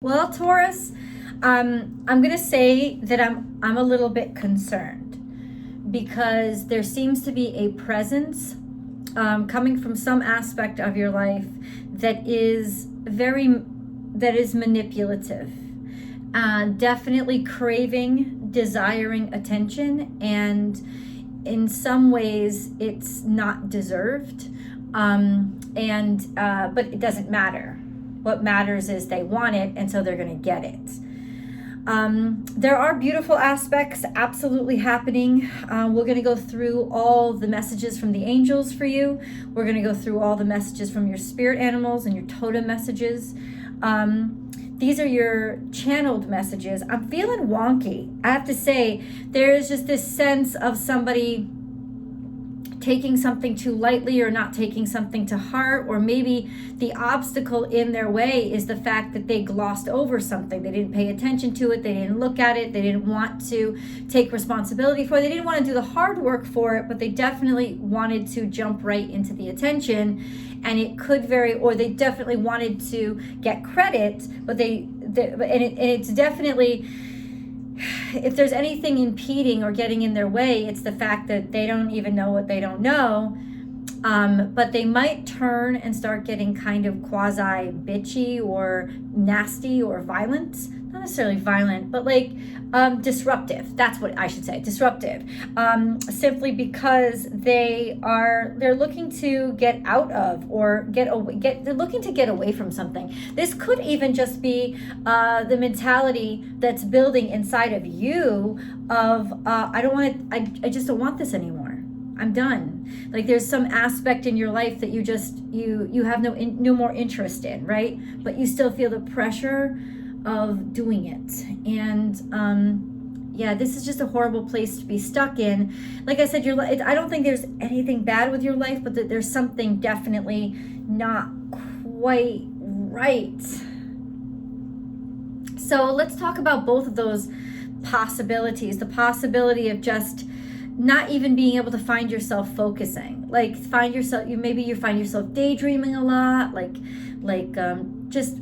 Well, Taurus, I'm going to say that I'm a little bit concerned because there seems to be a presence coming from some aspect of your life that is manipulative, definitely craving, desiring attention, and in some ways it's not deserved. But it doesn't matter. What matters is they want it, and so they're going to get it. There are beautiful aspects absolutely happening. We're going to go through all the messages from the angels for you. We're going to go through all the messages from your spirit animals and your totem messages. These are your channeled messages. I'm feeling wonky. I have to say, there is just this sense of somebody taking something too lightly or not taking something to heart, or maybe the obstacle in their way is the fact that they glossed over something. They didn't pay attention to it. They didn't look at it. They didn't want to take responsibility for it. They didn't want to do the hard work for it, but they definitely wanted to jump right into the attention. And it could or they definitely wanted to get credit, but it's definitely, if there's anything impeding or getting in their way, it's the fact that they don't even know what they don't know. But they might turn and start getting kind of quasi bitchy or nasty or violent. Not necessarily violent, but like disruptive. That's what I should say, disruptive. Simply because they're looking to get out of or they're looking to get away from something. This could even just be the mentality that's building inside of you of I just don't want this anymore. I'm done. Like there's some aspect in your life that you have no more interest in, right? But you still feel the pressure of doing it. And this is just a horrible place to be stuck in. Like I said, I don't think there's anything bad with your life, but that there's something definitely not quite right. So let's talk about both of those possibilities. The possibility of just not even being able to find yourself focusing, like you find yourself daydreaming a lot, just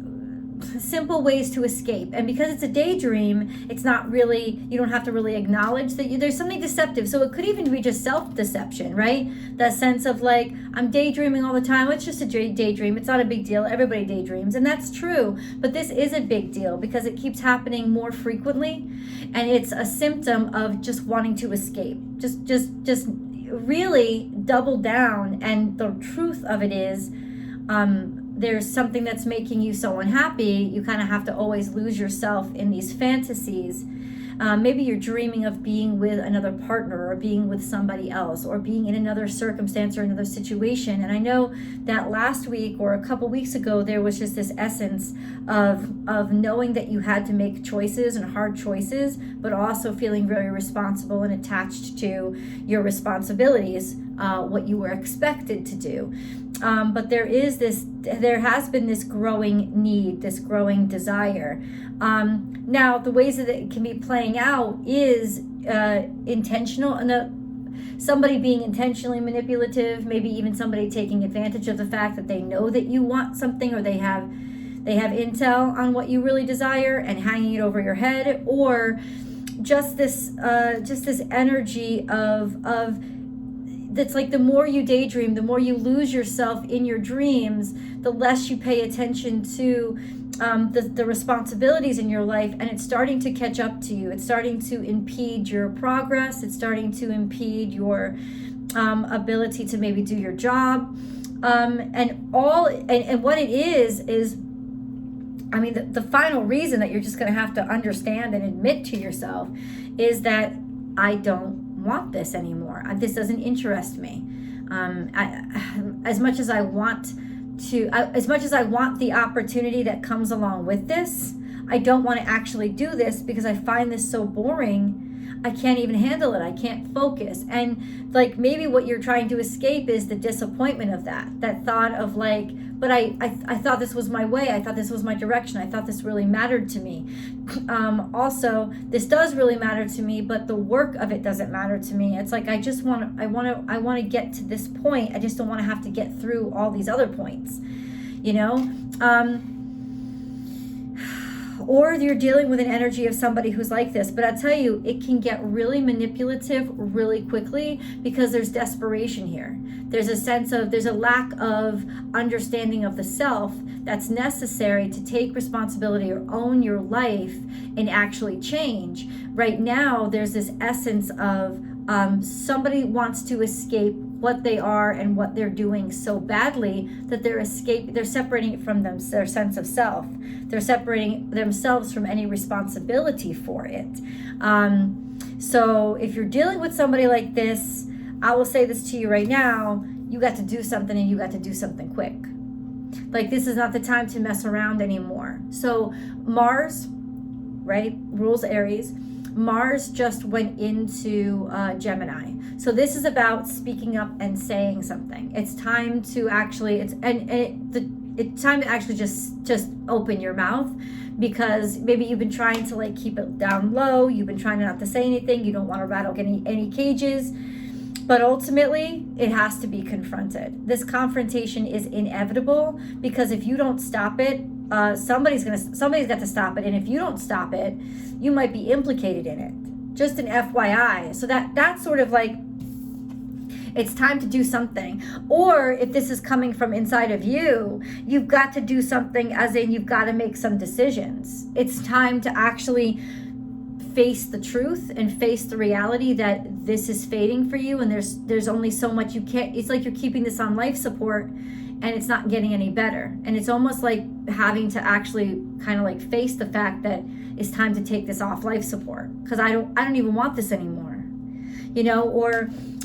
simple ways to escape. And because it's a daydream, it's not really, you don't have to really acknowledge that there's something deceptive. So it could even be just self-deception, right? That sense of like, I'm daydreaming all the time. It's just a daydream. It's not a big deal. Everybody daydreams. And that's true. But this is a big deal because it keeps happening more frequently. And it's a symptom of just wanting to escape. Just really double down. And the truth of it is, there's something that's making you so unhappy, you kind of have to always lose yourself in these fantasies. Maybe you're dreaming of being with another partner or being with somebody else or being in another circumstance or another situation. And I know that last week or a couple weeks ago, there was just this essence of knowing that you had to make choices and hard choices, but also feeling very responsible and attached to your responsibilities, what you were expected to do. But there has been this growing need, this growing desire. Now, the ways that it can be playing out is intentional, and somebody being intentionally manipulative, maybe even somebody taking advantage of the fact that they know that you want something, or they have intel on what you really desire and hanging it over your head, or just this energy of that's like the more you daydream, the more you lose yourself in your dreams, the less you pay attention to the responsibilities in your life, and it's starting to catch up to you. It's starting to impede your progress. It's starting to impede your ability to maybe do your job. And what it is, I mean, the final reason that you're just going to have to understand and admit to yourself is that I don't want this anymore. This doesn't interest me. As much as I want the opportunity that comes along with this, I don't want to actually do this because I find this so boring. I can't even handle it. I can't focus. And like maybe what you're trying to escape is the disappointment of that thought of like, but I thought this was my way. I thought this was my direction. I thought this really mattered to me. Also, this does really matter to me, but the work of it doesn't matter to me. It's like I want to get to this point. I just don't want to have to get through all these other points, you know? or you're dealing with an energy of somebody who's like this. But I tell you, it can get really manipulative really quickly because there's desperation here. There's a lack of understanding of the self that's necessary to take responsibility or own your life and actually change. Right now, there's this essence of somebody wants to escape what they are and what they're doing so badly that they're separating it from their sense of self. They're separating themselves from any responsibility for it. So if you're dealing with somebody like this, I will say this to you right now, you got to do something, and you got to do something quick. Like, this is not the time to mess around anymore. So Mars, right, rules Aries. Mars just went into Gemini. So this is about speaking up and saying something. It's time to actually, it's time to actually just open your mouth, because maybe you've been trying to like keep it down low. You've been trying not to say anything. You don't want to rattle any cages. But ultimately, it has to be confronted. This confrontation is inevitable, because if you don't stop it, somebody's got to stop it. And if you don't stop it, you might be implicated in it. Just an FYI. So that's sort of like, it's time to do something. Or if this is coming from inside of you, you've got to do something, as in you've got to make some decisions. It's time to actually face the truth and face the reality that this is fading for you, and there's only so much you can't. It's like you're keeping this on life support and it's not getting any better, and it's almost like having to actually kind of like face the fact that it's time to take this off life support, because I don't even want this anymore,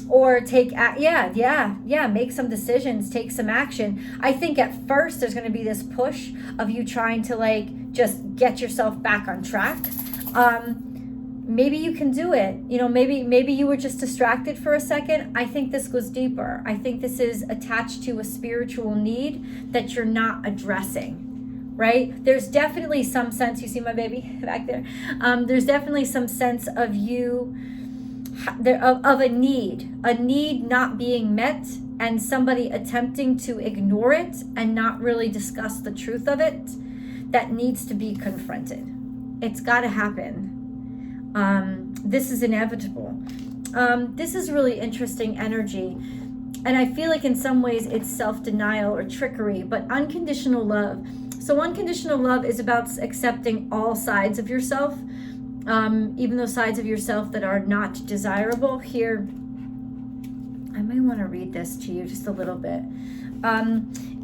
or take make some decisions, take some action. I think at first there's going to be this push of you trying to like just get yourself back on track. Maybe you can do it. Maybe you were just distracted for a second. I think this goes deeper. I think this is attached to a spiritual need that you're not addressing, right? There's definitely some sense, you see my baby back there? There's definitely some sense of you, of a need not being met, and somebody attempting to ignore it and not really discuss the truth of it, that needs to be confronted. It's got to happen. This is inevitable. This is really interesting energy. And I feel like in some ways it's self-denial or trickery, but unconditional love. So unconditional love is about accepting all sides of yourself, even those sides of yourself that are not desirable. Here, I may want to read this to you just a little bit.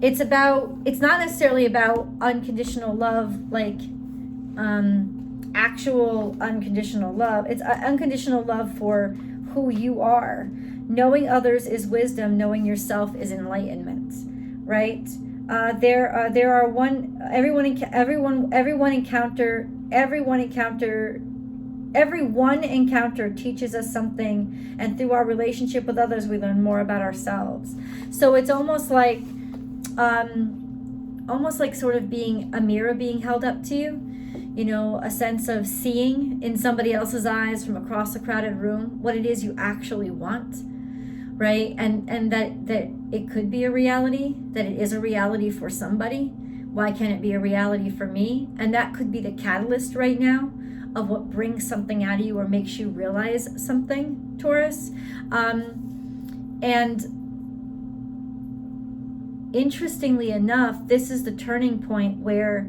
It's not necessarily about unconditional love, like, actual unconditional love. It's unconditional love for who you are. Knowing others is wisdom. Knowing yourself is enlightenment. Right? Everyone encounter teaches us something, and through our relationship with others, we learn more about ourselves. So it's almost like sort of being a mirror being held up to you. A sense of seeing in somebody else's eyes from across a crowded room what it is you actually want, right? And that it could be a reality, that it is a reality for somebody. Why can't it be a reality for me? And that could be the catalyst right now of what brings something out of you or makes you realize something, Taurus. And interestingly enough, this is the turning point where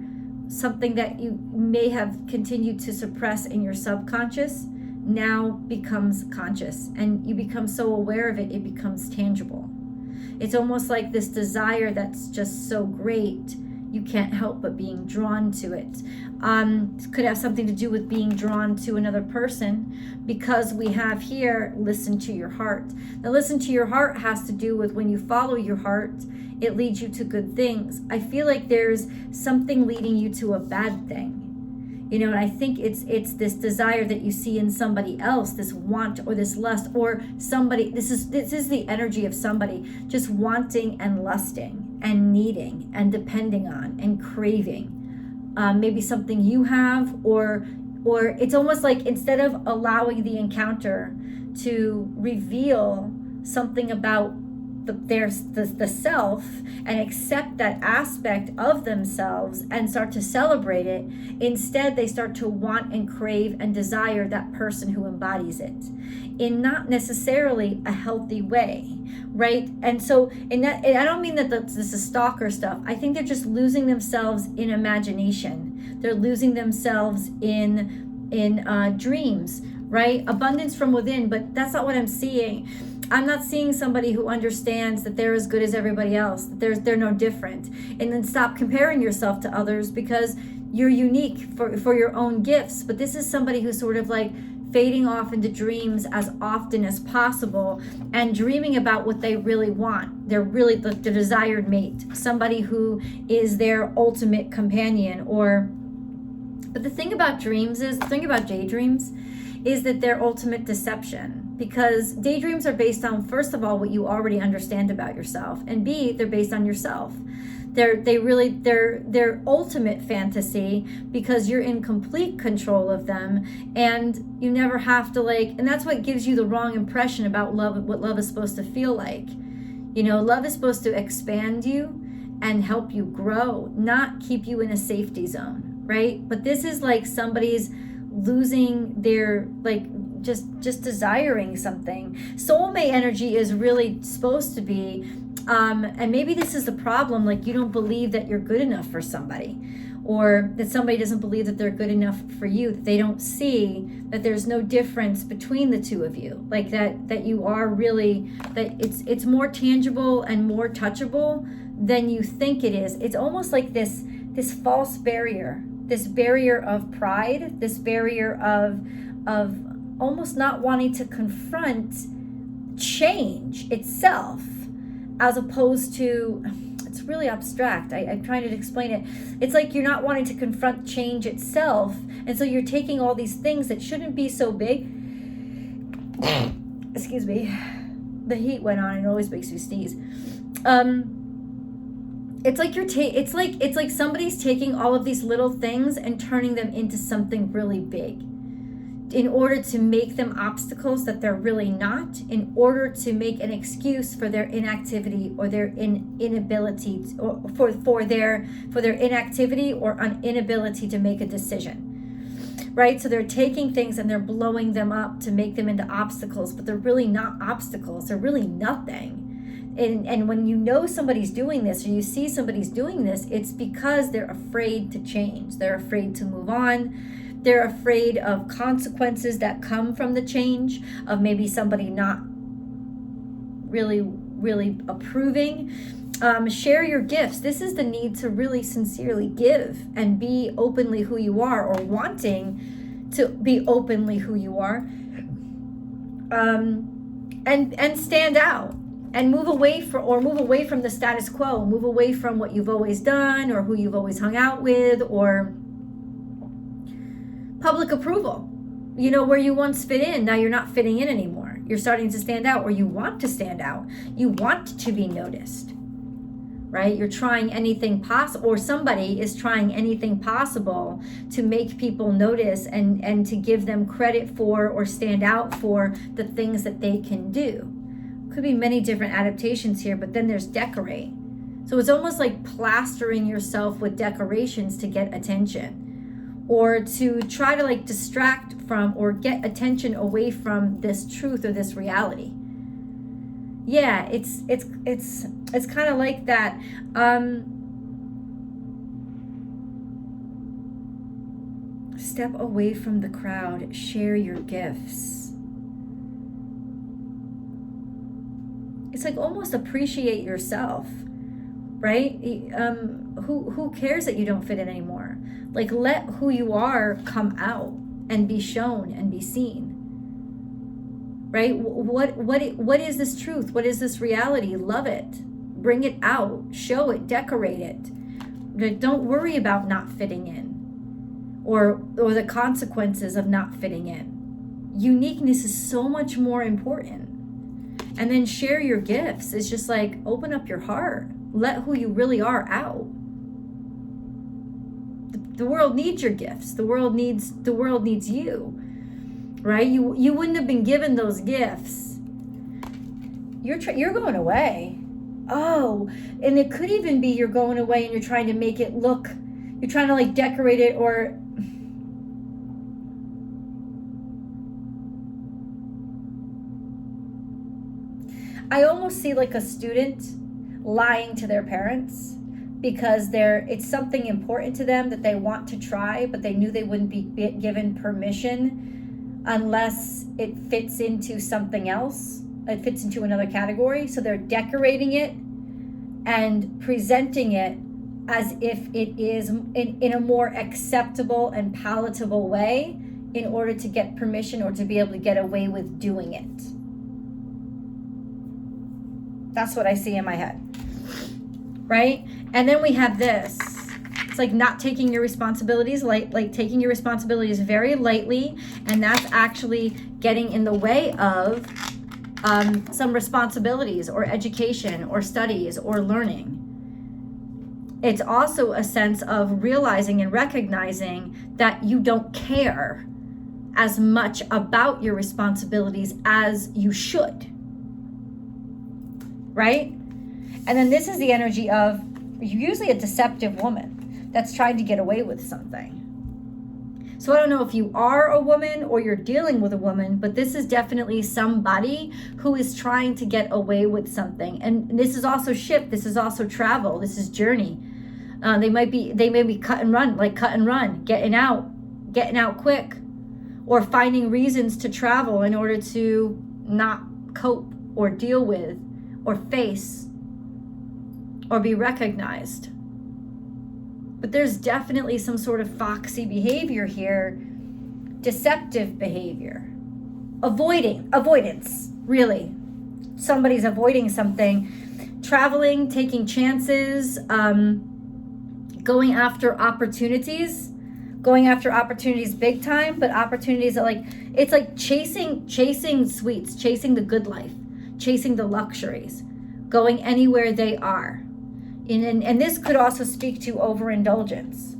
something that you may have continued to suppress in your subconscious now becomes conscious, and you become so aware of it, it becomes tangible. It's almost like this desire that's just so great, you can't help but being drawn to it. It could have something to do with being drawn to another person, because we have here, listen to your heart. Now, listen to your heart has to do with when you follow your heart, it leads you to good things. I feel like there's something leading you to a bad thing. And I think it's this desire that you see in somebody else, this want or this lust, or somebody, this is the energy of somebody just wanting and lusting and needing and depending on and craving. Maybe something you have, or it's almost like instead of allowing the encounter to reveal something about the self and accept that aspect of themselves and start to celebrate it. Instead, they start to want and crave and desire that person who embodies it in not necessarily a healthy way, right? And so in that, I don't mean that this is stalker stuff. I think they're just losing themselves in imagination. They're losing themselves in dreams, right? Abundance from within, but that's not what I'm seeing. I'm not seeing somebody who understands that they're as good as everybody else, that they're no different. And then stop comparing yourself to others, because you're unique for your own gifts. But this is somebody who's sort of like fading off into dreams as often as possible and dreaming about what they really want. They're really the desired mate, somebody who is their ultimate companion. But the thing about daydreams is that they're ultimate deception, because daydreams are based on, first of all, what you already understand about yourself, and B, they're based on yourself. They're ultimate fantasy, because you're in complete control of them, and you never have to and that's what gives you the wrong impression about love, what love is supposed to feel like. Love is supposed to expand you and help you grow, not keep you in a safety zone, right? But this is like somebody's losing their just desiring something. Soulmate energy is really supposed to be and maybe this is the problem, you don't believe that you're good enough for somebody, or that somebody doesn't believe that they're good enough for you, that they don't see that there's no difference between the two of you, that you are really, that it's more tangible and more touchable than you think it is. It's almost like this false barrier, this barrier of pride, this barrier of almost not wanting to confront change itself, as opposed to, it's really abstract. I'm trying to explain it. It's like you're not wanting to confront change itself, and so you're taking all these things that shouldn't be so big. Excuse me. The heat went on and it always makes me sneeze. It's like it's like somebody's taking all of these little things and turning them into something really big, in order to make them obstacles that they're really not, in order to make an excuse for their inactivity or their inability, or for their inactivity or inability to make a decision, right? So they're taking things and they're blowing them up to make them into obstacles, but they're really not obstacles. They're really nothing. And when you know somebody's doing this, or you see somebody's doing this, it's because they're afraid to change. They're afraid to move on. They're afraid of consequences that come from the change, of maybe somebody not really, really approving. Share your gifts. This is the need to really sincerely give and be openly who you are, or wanting to be openly who you are. And stand out. And move away from the status quo, move away from what you've always done, or who you've always hung out with, or public approval. Where you once fit in, now you're not fitting in anymore. You're starting to stand out, or you want to stand out. You want to be noticed, right? You're trying anything possible, or somebody is trying anything possible to make people notice and to give them credit for, or stand out for, the things that they can do. Could be many different adaptations here, but then there's decorate. So it's almost like plastering yourself with decorations to get attention, or to try to distract from or get attention away from this truth or this reality. Yeah, it's kind of like that. Step away from the crowd, share your gifts. It's almost appreciate yourself, right? Who cares that you don't fit in anymore? Let who you are come out and be shown and be seen, right? What is this truth? What is this reality? Love it, bring it out, show it, decorate it. Don't worry about not fitting in, or the consequences of not fitting in. Uniqueness is so much more important. And then share your gifts. It's just open up your heart. Let who you really are out. The world needs your gifts. The world needs you, right? You wouldn't have been given those gifts. You're going away. Oh, and it could even be you're going away and you're trying to make it look, you're trying to like decorate it, or I almost see like a student lying to their parents because it's something important to them that they want to try, but they knew they wouldn't be given permission unless it fits into something else. It fits into another category. So they're decorating it and presenting it as if it is in a more acceptable and palatable way in order to get permission or to be able to get away with doing it. That's what I see in my head, right? And then we have this. It's like not taking your responsibilities, like taking your responsibilities very lightly, and that's actually getting in the way of some responsibilities or education or studies or learning. It's also a sense of realizing and recognizing that you don't care as much about your responsibilities as you should. Right? And then this is the energy of usually a deceptive woman that's trying to get away with something. So I don't know if you are a woman or you're dealing with a woman, but this is definitely somebody who is trying to get away with something. And this is also ship. This is also travel. This is journey. They may be cut and run, getting out quick, or finding reasons to travel in order to not cope or deal with or face or be recognized. But there's definitely some sort of foxy behavior here, deceptive behavior, avoidance, really. Somebody's avoiding something, traveling, taking chances, going after opportunities big time, but opportunities that it's like chasing sweets, chasing the good life, chasing the luxuries, going anywhere they are. And this could also speak to overindulgence,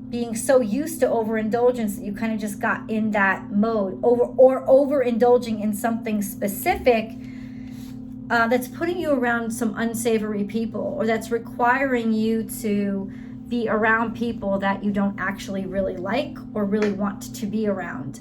being so used to overindulgence that you kind of just got in that mode, overindulging in something specific that's putting you around some unsavory people, or that's requiring you to be around people that you don't actually really like or really want to be around,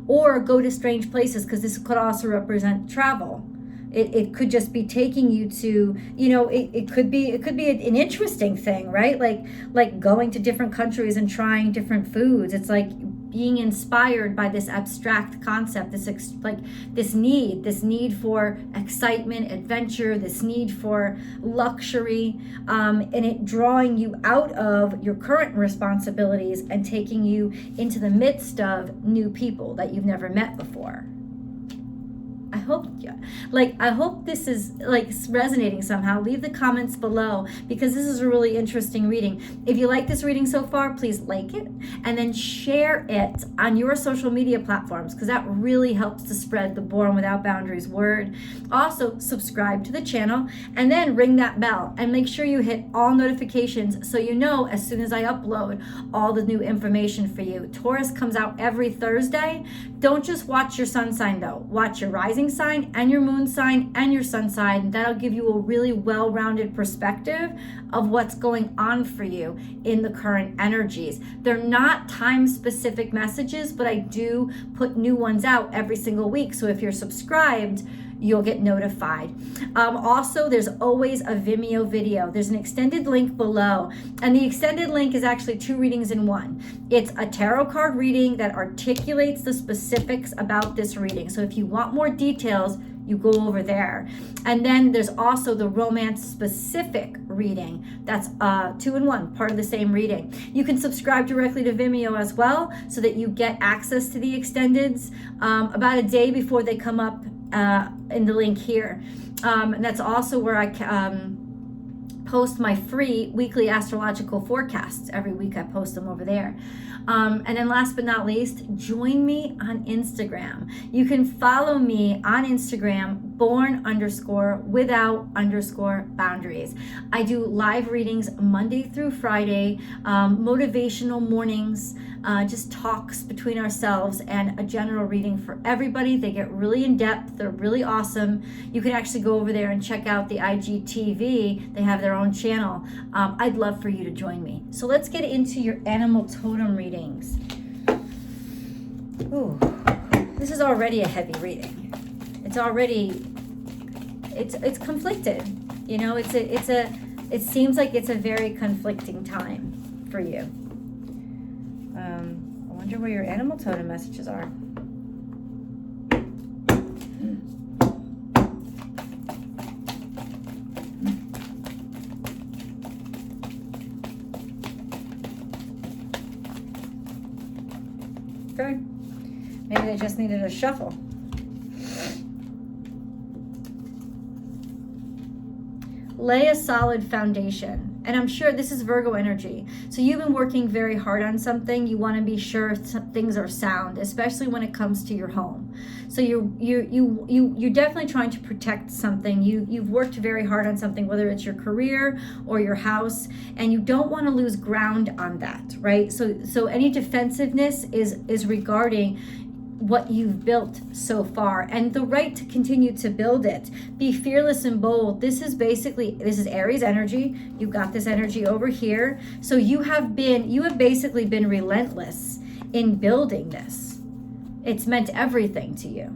or go to strange places, because this could also represent travel. It could just be taking you to, it could be an interesting thing, right? Like going to different countries and trying different foods. It's like being inspired by this abstract concept, this need for excitement, adventure, this need for luxury, and it drawing you out of your current responsibilities and taking you into the midst of new people that you've never met before. I hope this is resonating somehow. Leave the comments below, because this is a really interesting reading. If you like this reading so far, please like it and then share it on your social media platforms, because that really helps to spread the Born Without Boundaries word. Also, subscribe to the channel and then ring that bell and make sure you hit all notifications so you know as soon as I upload all the new information for you. Taurus comes out every Thursday. Don't just watch your sun sign though. Watch your rising sign and your moon sign and your sun sign, and that'll give you a really well-rounded perspective of what's going on for you in the current energies. They're not time-specific messages, but I do put new ones out every single week. So if you're subscribed, you'll get notified. Also, there's always a Vimeo video. There's an extended link below, and the extended link is actually 2 readings in one. It's a tarot card reading that articulates the specifics about this reading. So if you want more details, you go over there. And then there's also the romance specific reading. That's 2 in 1, part of the same reading. You can subscribe directly to Vimeo as well, so that you get access to the extendeds about a day before they come up in the link here. And that's also where I post my free weekly astrological forecasts. Every week I post them over there. And then last but not least, join me on Instagram. You can follow me on Instagram, born_without_boundaries. I do live readings Monday through Friday, motivational mornings, just talks between ourselves, and a general reading for everybody. They get really in depth. They're really awesome. You can actually go over there and check out the IGTV. They have their own channel. I'd love for you to join me. So let's get into your animal totem readings. Ooh, this is already a heavy reading. It's conflicted. You know, it seems like it's a very conflicting time for you. I wonder where your animal totem messages are. Okay. Maybe they just needed a shuffle. Lay a solid foundation. And I'm sure this is Virgo energy. So you've been working very hard on something. You want to be sure things are sound, especially when it comes to your home. So you're definitely trying to protect something. You've worked very hard on something, whether it's your career or your house, and you don't want to lose ground on that, right? So any defensiveness is regarding what you've built so far and the right to continue to build it. Be fearless and bold. This is Aries energy. You've got this energy over here. So you have basically been relentless in building this. It's meant everything to you.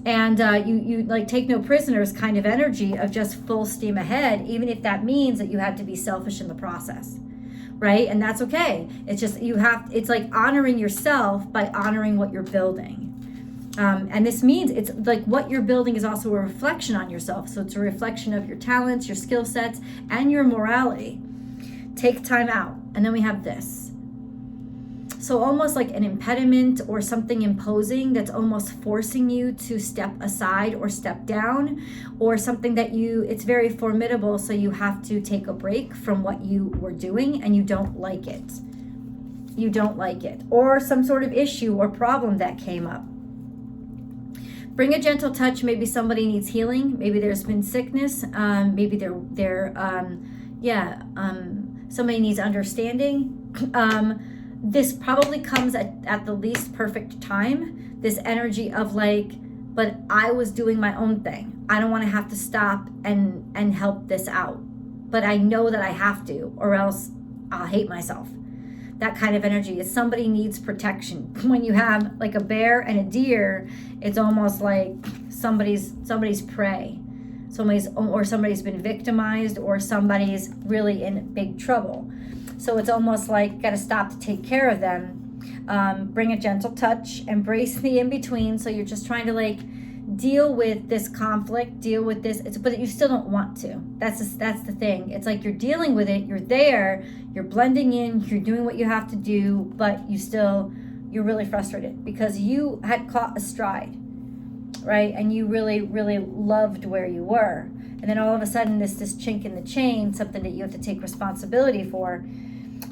And you like take no prisoners kind of energy of just full steam ahead, even if that means that you had to be selfish in the process. Right? And that's okay. It's just it's like honoring yourself by honoring what you're building. And this means it's like what you're building is also a reflection on yourself. So it's a reflection of your talents, your skill sets, and your morality. Take time out. And then we have this. So almost like an impediment or something imposing that's almost forcing you to step aside or step down, or something that it's very formidable, so you have to take a break from what you were doing and you don't like it. You don't like it. Or some sort of issue or problem that came up. Bring a gentle touch. Maybe somebody needs healing. Maybe there's been sickness. Maybe somebody needs understanding. This probably comes at the least perfect time. This energy of but I was doing my own thing. I don't want to have to stop and help this out. But I know that I have to, or else I'll hate myself. That kind of energy is somebody needs protection. When you have like a bear and a deer, it's almost like somebody's prey. Somebody's been victimized, or somebody's really in big trouble. So it's almost like got to stop to take care of them. Bring a gentle touch, embrace the in-between. So you're just trying to deal with this conflict, deal with this, but you still don't want to. That's the thing. It's like you're dealing with it, you're there, you're blending in, you're doing what you have to do, but you're really frustrated because you had caught a stride, right? And you really, really loved where you were. And then all of a sudden this chink in the chain, something that you have to take responsibility for.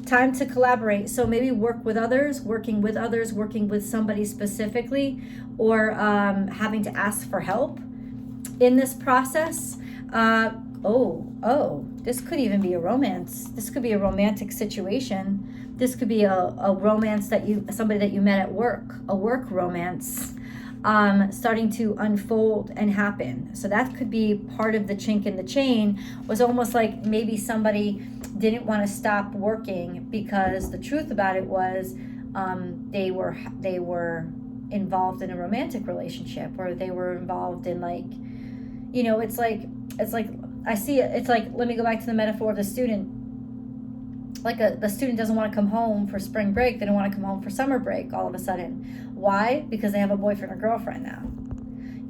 Time to collaborate. So maybe working with others, working with somebody specifically, or having to ask for help in this process. This could even be a romance. This could be a romantic situation. This could be a romance somebody that you met at work, a work romance. Starting to unfold and happen. So that could be part of the chink in the chain. Was almost like maybe somebody didn't want to stop working because the truth about it was they were involved in a romantic relationship, or they were involved in it's like I see it. It's like, let me go back to the metaphor of the student. The student doesn't want to come home for spring break. They don't want to come home for summer break all of a sudden. Why? Because they have a boyfriend or girlfriend now.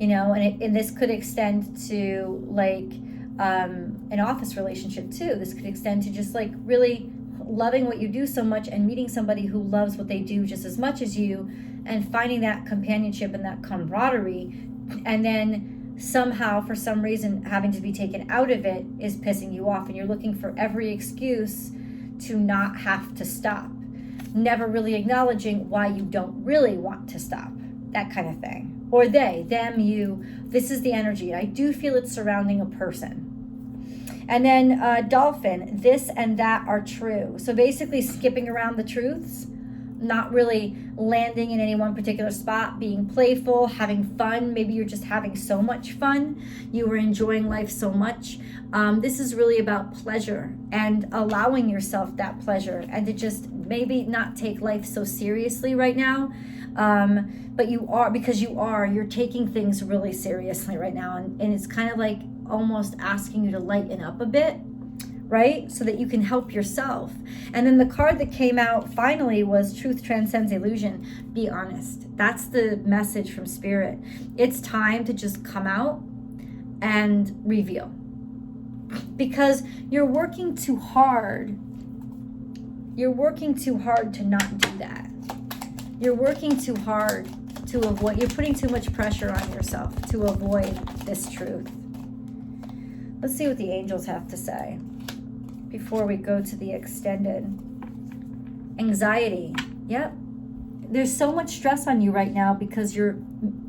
And this could extend to an office relationship too. This could extend to just really loving what you do so much and meeting somebody who loves what they do just as much as you, and finding that companionship and that camaraderie, and then somehow, for some reason, having to be taken out of it is pissing you off, and you're looking for every excuse to not have to stop, never really acknowledging why you don't really want to stop, that kind of thing. or they, them, you. This is the energy. I do feel it's surrounding a person. And then dolphin, this and that are true. So basically skipping around the truths, not really landing in any one particular spot, being playful, having fun. Maybe you're just having so much fun. You were enjoying life so much. This is really about pleasure and allowing yourself that pleasure, and to just maybe not take life so seriously right now. But you are, because you're taking things really seriously right now. And it's kind of like almost asking you to lighten up a bit, right? So that you can help yourself. And then the card that came out finally was Truth Transcends Illusion. Be honest. That's the message from Spirit. It's time to just come out and reveal. Because you're working too hard. You're working too hard to not do that. You're working too hard to avoid, you're putting too much pressure on yourself to avoid this truth. Let's see what the angels have to say before we go to the extended. Anxiety. Yep. There's so much stress on you right now because you're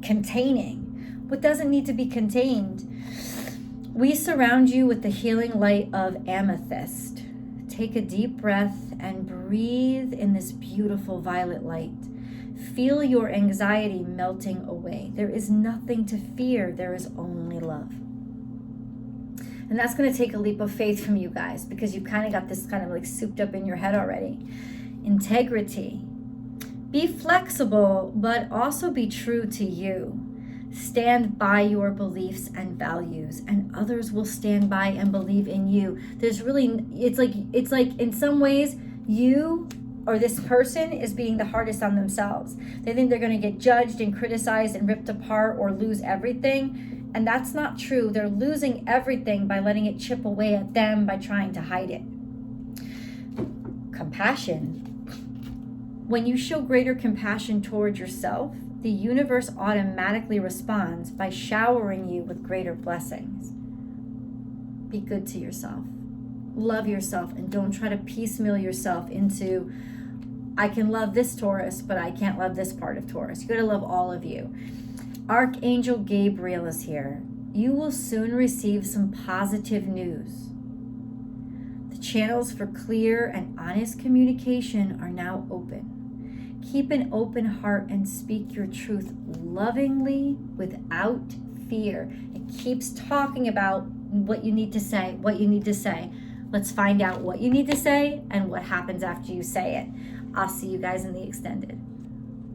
containing what doesn't need to be contained. We surround you with the healing light of amethyst. Take a deep breath and breathe in this beautiful violet light. Feel your anxiety melting away. There is nothing to fear. There is only love. And that's going to take a leap of faith from you guys, because you've kind of got this kind of like souped up in your head already. Integrity. Be flexible, but also be true to you. Stand by your beliefs and values, and others will stand by and believe in you. There's really, it's like in some ways, you or this person is being the hardest on themselves. They think they're going to get judged and criticized and ripped apart or lose everything. And that's not true. They're losing everything by letting it chip away at them, by trying to hide it. Compassion. When you show greater compassion towards yourself, the universe automatically responds by showering you with greater blessings. Be good to yourself. Love yourself, and don't try to piecemeal yourself into, I can love this Taurus, but I can't love this part of Taurus. You got to love all of you. Archangel Gabriel is here. You will soon receive some positive news. The channels for clear and honest communication are now open. Keep an open heart and speak your truth lovingly without fear. It keeps talking about what you need to say, what you need to say. Let's find out what you need to say and what happens after you say it. I'll see you guys in the extended.